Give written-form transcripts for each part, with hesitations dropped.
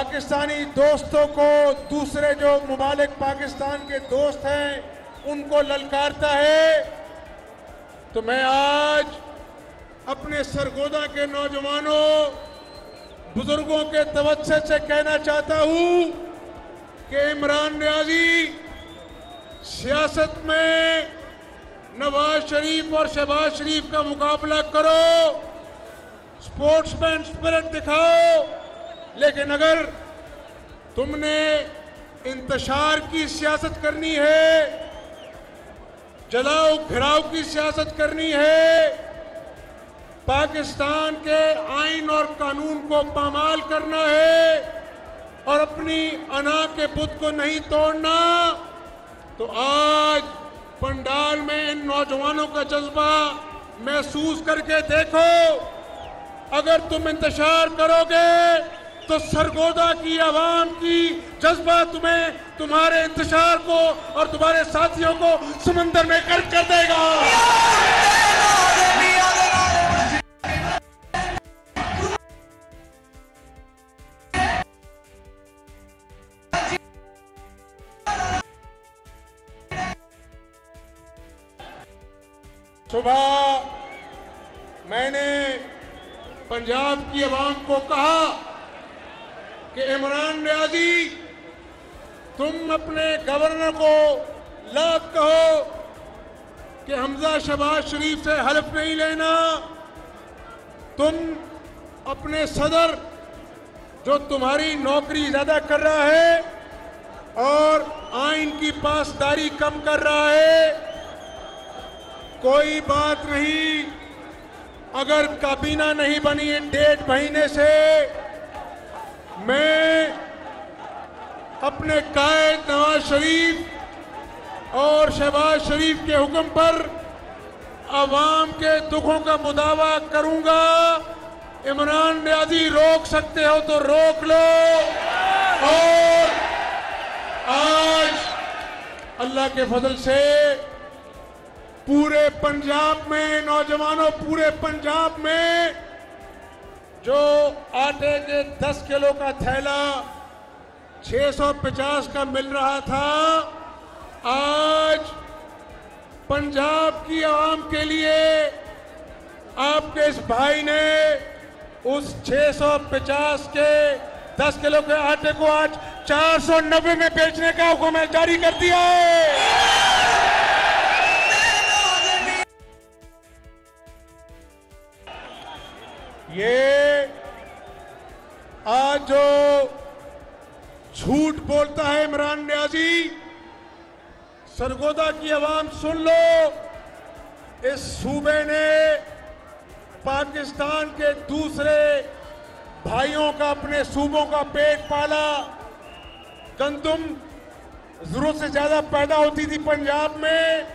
पाकिस्तानी दोस्तों को दूसरे जो मुमालिक पाकिस्तान के दोस्त हैं उनको ललकारता है, तो मैं आज अपने सरगोदा के नौजवानों बुजुर्गों के तवज्जुह से कहना चाहता हूं कि इमरान नियाजी सियासत में नवाज शरीफ और शहबाज शरीफ का मुकाबला करो, स्पोर्ट्समैन स्पिरिट दिखाओ, लेकिन अगर तुमने इंतशार की सियासत करनी है, जलाओ घिराव की सियासत करनी है, पाकिस्तान के आइन और कानून को पामाल करना है और अपनी अना के बुत को नहीं तोड़ना, तो आज पंडाल में इन नौजवानों का जज्बा महसूस करके देखो। अगर तुम इंतशार करोगे तो सरगोदा की आवाम की जज्बा तुम्हें, तुम्हारे इंतशार को और तुम्हारे साथियों को समंदर में गर्क कर देगा। सुबह मैंने पंजाब की आवाम को कहा कि इमरान नियाजी, तुम अपने गवर्नर को लाख कहो कि हमजा शहबाज शरीफ से हल्फ नहीं लेना। तुम अपने सदर जो तुम्हारी नौकरी ज्यादा कर रहा है और आइन की पासदारी कम कर रहा है, कोई बात नहीं, अगर काबीना नहीं बनी 1.5 महीने से, मैं अपने कायद नवाज शरीफ और शहबाज शरीफ के हुक्म पर अवाम के दुखों का मुदावा करूंगा। इमरान नियाजी रोक सकते हो तो रोक लो। और आज अल्लाह के फजल से पूरे पंजाब में नौजवानों, पूरे पंजाब में जो आटे के 10 किलो का थैला 650 का मिल रहा था, आज पंजाब की आवाम के लिए आपके इस भाई ने उस 650 के 10 किलो के आटे को आज 490 में बेचने का हुक्म जारी कर दिया है। ये आज जो झूठ बोलता है इमरान नियाजी, सरगोदा की आवाम सुन लो, इस सूबे ने पाकिस्तान के दूसरे भाइयों का, अपने सूबों का पेट पाला। गंदम जरूरत से ज्यादा पैदा होती थी पंजाब में,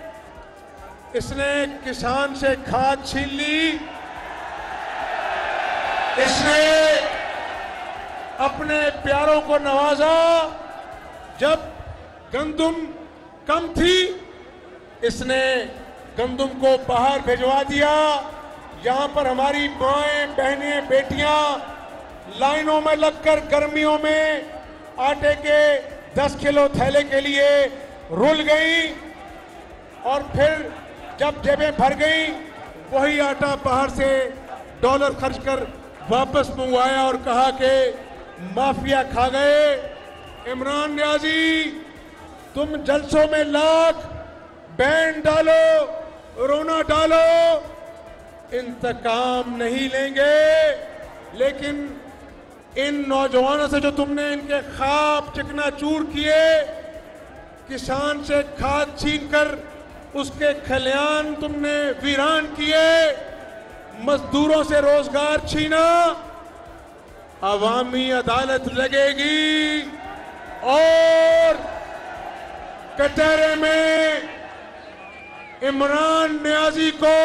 इसने किसान से खाद छीन ली, इसने अपने प्यारों को नवाजा। जब गंदम कम थी, इसने गंदम को बाहर भिजवा दिया। यहां पर हमारी माएं, बहनें, बेटियां लाइनों में लगकर गर्मियों में आटे के 10 किलो थैले के लिए रुल गई और फिर जब जेबें भर गई, वही आटा बाहर से डॉलर खर्च कर वापस मंगवाया और कहा कि माफिया खा गए। इमरान नियाजी, तुम जलसों में लाख बैंड डालो, रोना डालो, इंतकाम नहीं लेंगे, लेकिन इन नौजवानों से जो तुमने इनके ख्वाब चिकनाचूर किए, किसान से खाद छीनकर उसके खलियान तुमने वीरान किए, मजदूरों से रोजगार छीना, अवामी अदालत लगेगी और कटहरे में इमरान नियाजी को,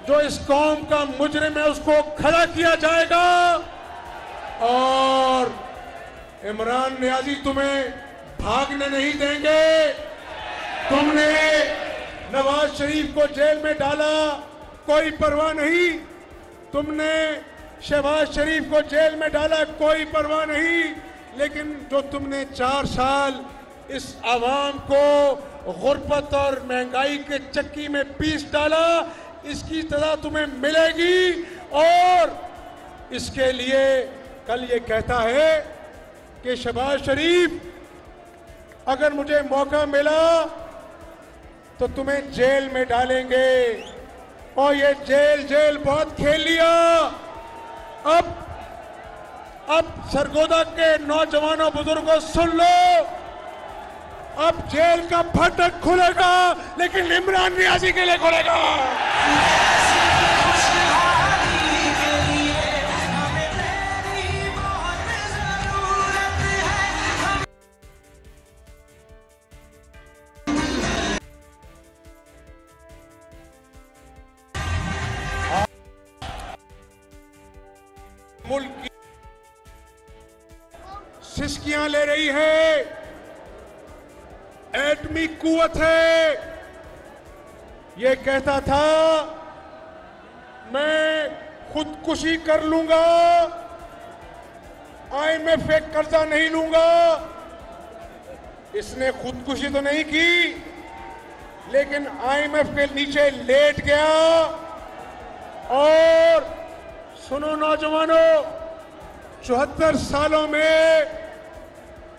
जो इस कौम का मुजरिम है, उसको खड़ा किया जाएगा। और इमरान नियाजी तुम्हें भागने नहीं देंगे। तुमने नवाज शरीफ को जेल में डाला, कोई परवाह नहीं। तुमने शहबाज शरीफ को जेल में डाला, कोई परवाह नहीं। लेकिन जो तुमने 4 साल इस आवाम को गुर्बत और महंगाई के चक्की में पीस डाला, इसकी सजा तुम्हें मिलेगी। और इसके लिए कल ये कहता है कि शहबाज शरीफ, अगर मुझे मौका मिला तो तुम्हें जेल में डालेंगे। और ये जेल बहुत खेल लिया। अब सरगोदा के नौजवानों बुजुर्गों सुन लो, अब जेल का फाटक खुलेगा, लेकिन इमरान नियाजी के लिए खुलेगा। मुल्क की सिस्कियां ले रही है, एटमी कुवत है। ये कहता था मैं खुदकुशी कर लूंगा, IMF पे कर्जा नहीं लूंगा। इसने खुदकुशी तो नहीं की, लेकिन IMF के नीचे लेट गया। और सुनो नौजवानों, 74 सालों में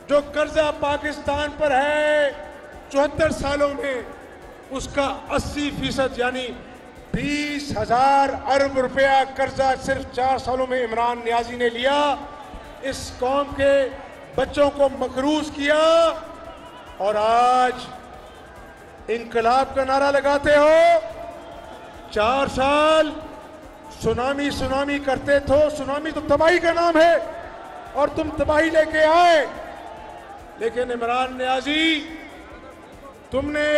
जो कर्जा पाकिस्तान पर है, 74 सालों में उसका 80% यानी 20,000 अरब रुपया कर्जा सिर्फ 4 सालों में इमरान नियाजी ने लिया। इस कौम के बच्चों को मकरूज किया और आज इनकलाब का नारा लगाते हो। 4 साल सुनामी करते थे। सुनामी तो तबाही का नाम है और तुम तबाही लेके आए। लेकिन इमरान नियाजी, तुमने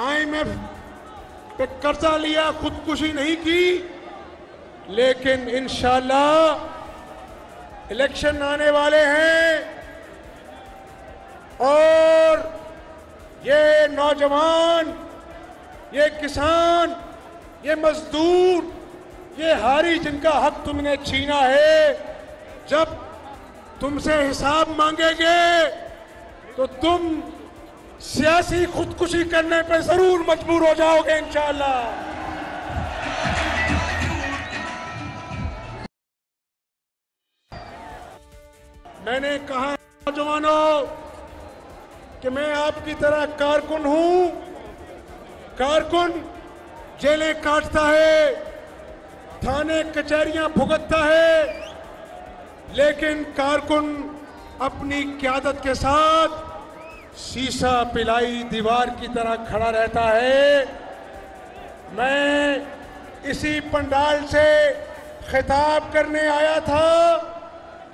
IMF पे कर्जा लिया, खुदकुशी नहीं की। लेकिन इंशाअल्लाह इलेक्शन आने वाले हैं और ये नौजवान, ये किसान, ये मजदूर, ये हारी जिनका हक तुमने छीना है, जब तुमसे हिसाब मांगेंगे तो तुम सियासी खुदकुशी करने पे जरूर मजबूर हो जाओगे इंशाअल्लाह। मैंने कहा नौजवानों कि मैं आपकी तरह कारकुन हूं। कारकुन जेलें काटता है, थाने कचहरियां भुगतता है, लेकिन कारकुन अपनी क़यादत के साथ शीशा पिलाई दीवार की तरह खड़ा रहता है। मैं इसी पंडाल से खिताब करने आया था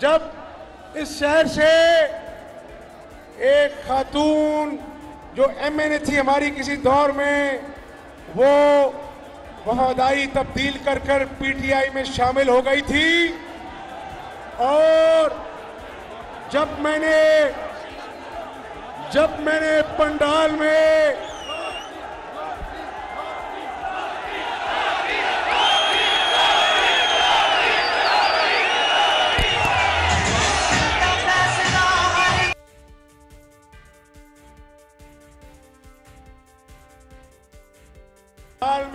जब इस शहर से एक खातून जो MNA थी हमारी किसी दौर में, वो वफादारी तब्दील कर PTI में शामिल हो गई थी। और जब मैंने पंडाल में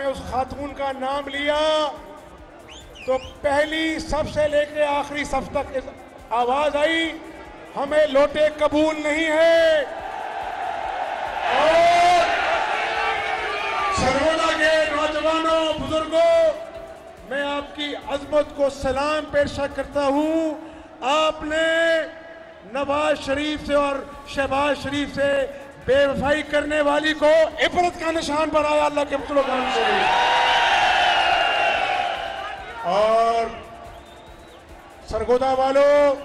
उस खातून का नाम लिया तो पहली सफ से लेकर आखिरी सफ तक आवाज आई, हमें लौटे कबूल नहीं है। और सरगोदा के नौजवानों बुजुर्गों, मैं आपकी अजमत को सलाम पेश करता हूं। आपने नवाज शरीफ से और शहबाज शरीफ से बेवफाई करने वाली को इबरत का निशान बनाया अल्लाह के फजल करम से। और सरगोदा वालों,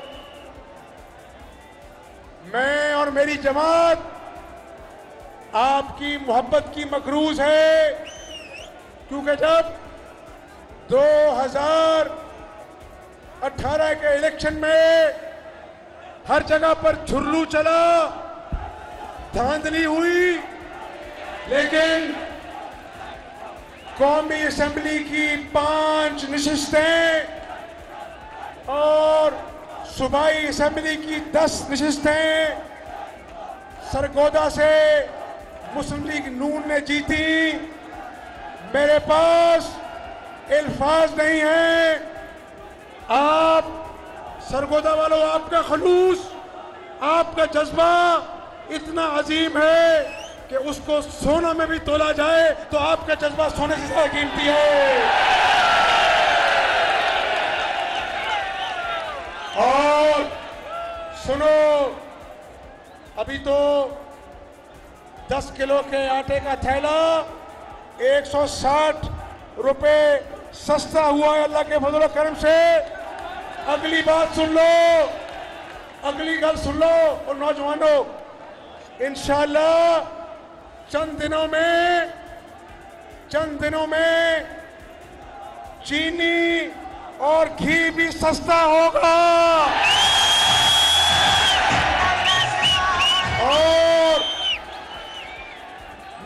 मैं और मेरी जमात आपकी मोहब्बत की मकरूज है, क्योंकि जब 2018 के इलेक्शन में हर जगह पर झुर्रू चला, धांधली हुई, लेकिन कौमी असेंबली की 5 नशिस्तें और सूबाई असेंबली की 10 नशिस्तें सरगोदा से मुस्लिम लीग नून ने जीती। मेरे पास अल्फाज नहीं है। आप सरगोदा वालों, आपका खलूस, आपका जज्बा इतना अजीम है कि उसको सोना में भी तोला जाए तो आपका जज्बा सोने से ज्यादा कीमती है। और सुनो, अभी तो 10 किलो के आटे का थैला 160 रुपए सस्ता हुआ है अल्लाह के फजल करम से। अगली बात सुन लो, अगली गल सुन लो। और नौजवानों, इंशाअल्लाह चंद दिनों में चीनी और घी भी सस्ता होगा। और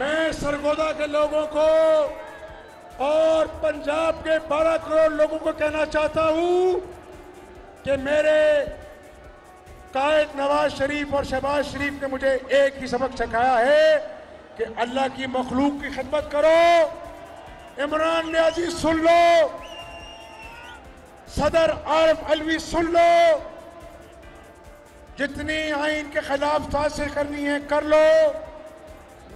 मैं सरगोदा के लोगों को और पंजाब के 12 करोड़ लोगों को कहना चाहता हूं कि मेरे कायद नवाज शरीफ और शहबाज शरीफ ने मुझे एक ही सबक सिखाया है कि अल्लाह की मखलूक की खिदमत करो। इमरान नियाजी सुन लो, सदर आरिफ अलवी सुन लो, जितनी आइन के खिलाफ साजिश करनी है कर लो।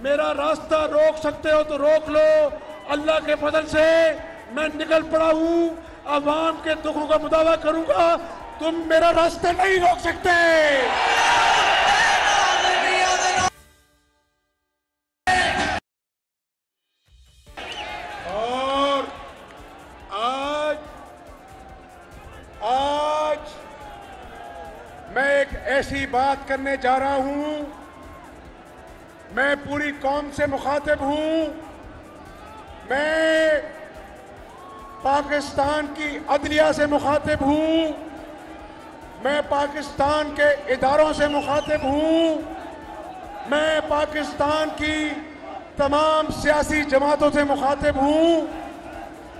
मेरा रास्ता रोक सकते हो तो रोक लो। अल्लाह के फजल से मैं निकल पड़ा हूं, अवाम के दुखों का मुदावा करूंगा। तुम मेरा रास्ता नहीं रोक सकते। और आज मैं एक ऐसी बात करने जा रहा हूं, मैं पूरी कौम से मुखातिब हूं। मैं पाकिस्तान की अदलिया से मुखातिब हूं, मैं पाकिस्तान के इदारों से मुखातिब हूं, मैं पाकिस्तान की तमाम सियासी जमातों से मुखातिब हूं।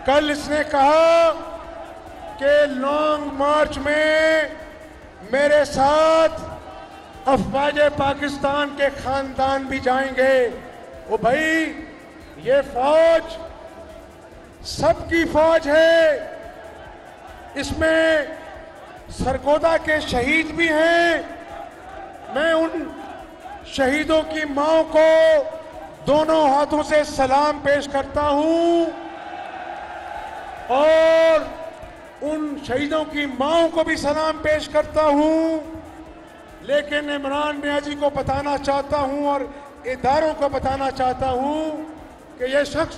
कल इसने कहा कि लॉन्ग मार्च में मेरे साथ अफवाज पाकिस्तान के खानदान भी जाएंगे। ओ भाई, ये फौज सबकी फौज है, इसमें सरगोदा के शहीद भी हैं। मैं उन शहीदों की मां को दोनों हाथों से सलाम पेश करता हूं और उन शहीदों की मां को भी सलाम पेश करता हूं। लेकिन इमरान नियाजी को बताना चाहता हूं और इदारों को बताना चाहता हूं कि यह शख्स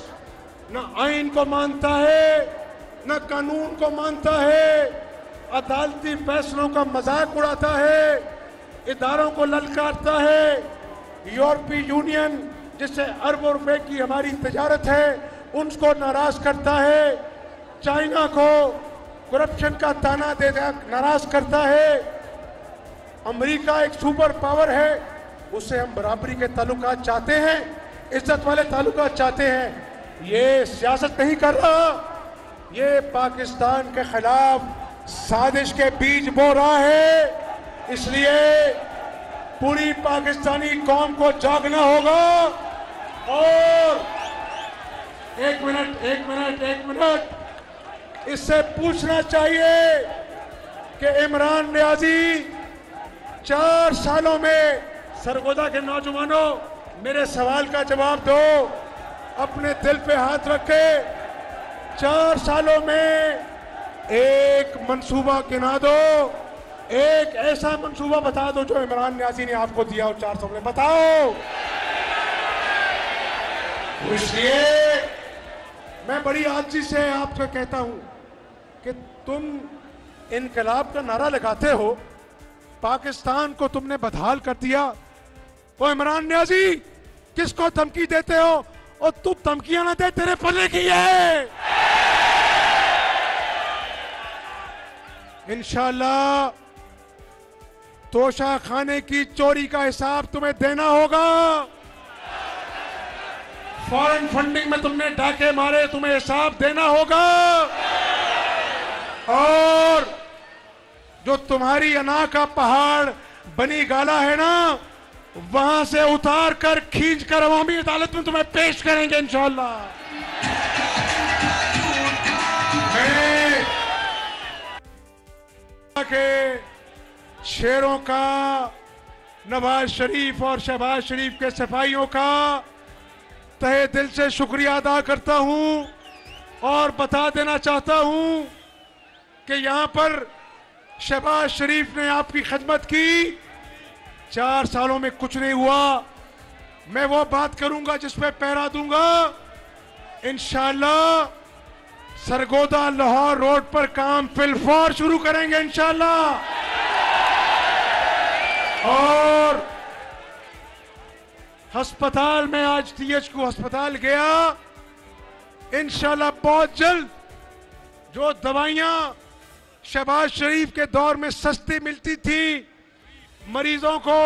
न आइन को मानता है, न कानून को मानता है, अदालती फैसलों का मजाक उड़ाता है, इदारों को ललकारता है। यूरोपीय यूनियन जिससे अरबों रुपए की हमारी तिजारत है उनको नाराज करता है, चाइना को करप्शन का ताना देकर नाराज करता है। अमेरिका एक सुपर पावर है, उससे हम बराबरी के ताल्लुकात चाहते हैं, इज्जत वाले ताल्लुकात चाहते हैं। ये सियासत नहीं कर रहा, ये पाकिस्तान के खिलाफ साजिश के बीज बो रहा है। इसलिए पूरी पाकिस्तानी कौम को जागना होगा। और एक मिनट इससे पूछना चाहिए कि इमरान नियाजी 4 सालों में, सरगोदा के नौजवानों मेरे सवाल का जवाब दो, अपने दिल पे हाथ रखे। 4 सालों में एक मंसूबा गिना दो, एक ऐसा मंसूबा बता दो जो इमरान नियाजी ने आपको दिया हो 4 सालों में, बताओ। इसलिए मैं बड़ी आजिज़ी से आपसे कहता हूं कि तुम इनकलाब का नारा लगाते हो, पाकिस्तान को तुमने बदहाल कर दिया। ओ इमरान नियाजी, किसको धमकी देते हो? और तू धमकियां ना दे, तेरे पल्ले की है। इंशाअल्लाह तोशा खाने की चोरी का हिसाब तुम्हें देना होगा। फॉरेन फंडिंग में तुमने डाके मारे, तुम्हें हिसाब देना होगा। और जो तुम्हारी अना का पहाड़ बनी गाला है ना, वहां से उतार कर खींच कर अवामी अदालत में तुम्हें पेश करेंगे इंशाअल्लाह। के शेरों का, नवाज शरीफ और शहबाज शरीफ के सिपाहियों का तहे दिल से शुक्रिया अदा करता हूं और बता देना चाहता हूं कि यहां पर शहबाज शरीफ ने आपकी खिदमत की। 4 सालों में कुछ नहीं हुआ। मैं वो बात करूंगा जिस पे पहरा दूंगा। इंशाअल्लाह सरगोदा लाहौर रोड पर काम फिलफौर शुरू करेंगे इंशाअल्लाह। और अस्पताल में आज THQ अस्पताल गया, इंशाअल्लाह बहुत जल्द जो दवाइयां शहबाज शरीफ के दौर में सस्ती मिलती थी, मरीजों को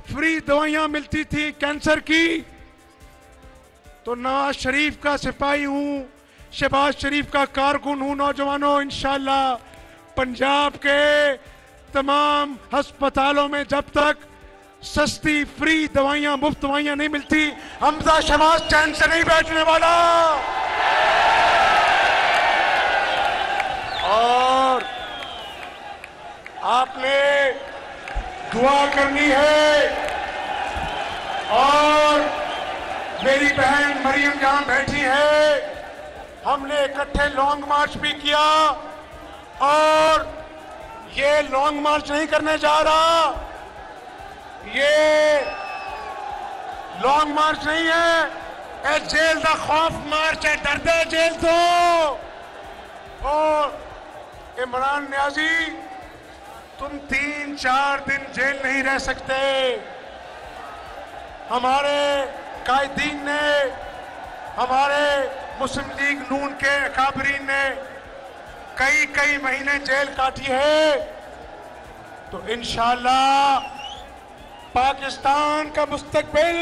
फ्री दवाइयां मिलती थी कैंसर की, तो नवाज शरीफ का सिपाही हूं, शहबाज शरीफ का कारकुन हूं। नौजवानों, इंशाअल्लाह पंजाब के तमाम अस्पतालों में जब तक सस्ती फ्री दवाइयां, मुफ्त दवाइयां नहीं मिलती, हमजा शहबाज चैन से नहीं बैठने वाला। और आपने दुआ करनी है। और मेरी बहन मरियम जहां बैठी है, हमने इकट्ठे लॉन्ग मार्च भी किया। और ये लॉन्ग मार्च नहीं करने जा रहा, ये लॉन्ग मार्च नहीं है, जेल का खौफ मार्च है। डरदे जेल तो। और इमरान न्याजी, तुम 3-4 दिन जेल नहीं रह सकते। हमारे कायदीन ने, हमारे मुस्लिम लीग नून के अकाबरीन ने कई महीने जेल काटी है। तो इंशाअल्लाह पाकिस्तान का मुस्तकबिल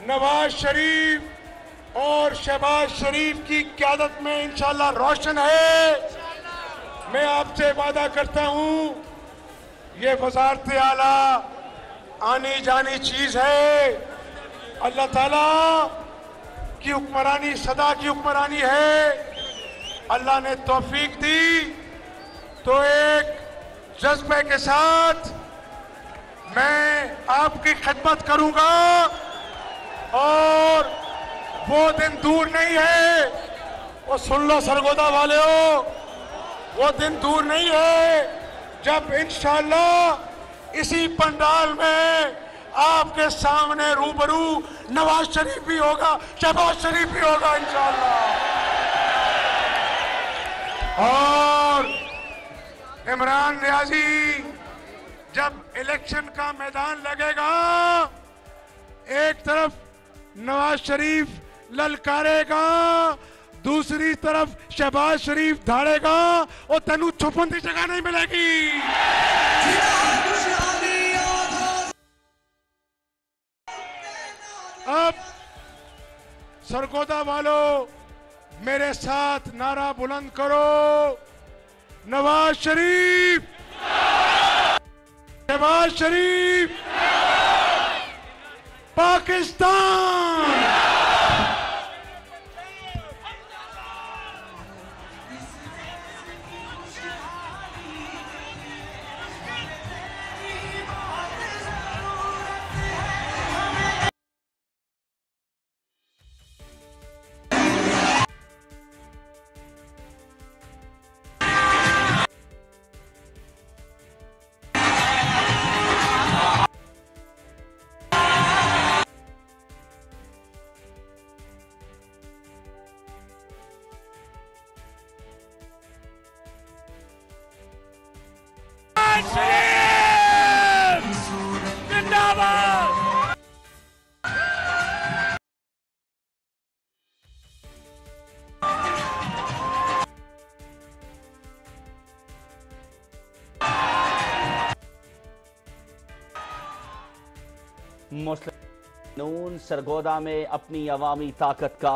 नवाज शरीफ और शहबाज शरीफ की क़यादत में इंशाअल्लाह रोशन है। मैं आपसे वादा करता हूं, ये वज़ारत आला आनी जानी चीज है। अल्लाह ताला की हुक्मरानी सदा की हुक्मरानी है। अल्लाह ने तौफीक दी तो एक जज्बे के साथ मैं आपकी खिदमत करूंगा। और वो दिन दूर नहीं है, वो सुन लो सरगोदा वाले हो, वो दिन दूर नहीं है जब इंशाअल्लाह इसी पंडाल में आपके सामने रूबरू नवाज शरीफ भी होगा, शहबाज शरीफ भी होगा इंशाअल्लाह। और इमरान न्याजी, जब इलेक्शन का मैदान लगेगा, एक तरफ नवाज शरीफ ललकारेगा, दूसरी तरफ शहबाज शरीफ धाड़ेगा और तेनू छुपन की जगह नहीं मिलेगी। अब सरगोदा वालों, मेरे साथ नारा बुलंद करो, नवाज शरीफ, शहबाज शरीफ, पाकिस्तान। मुस्लिम नून सरगोदा में अपनी अवामी ताकत का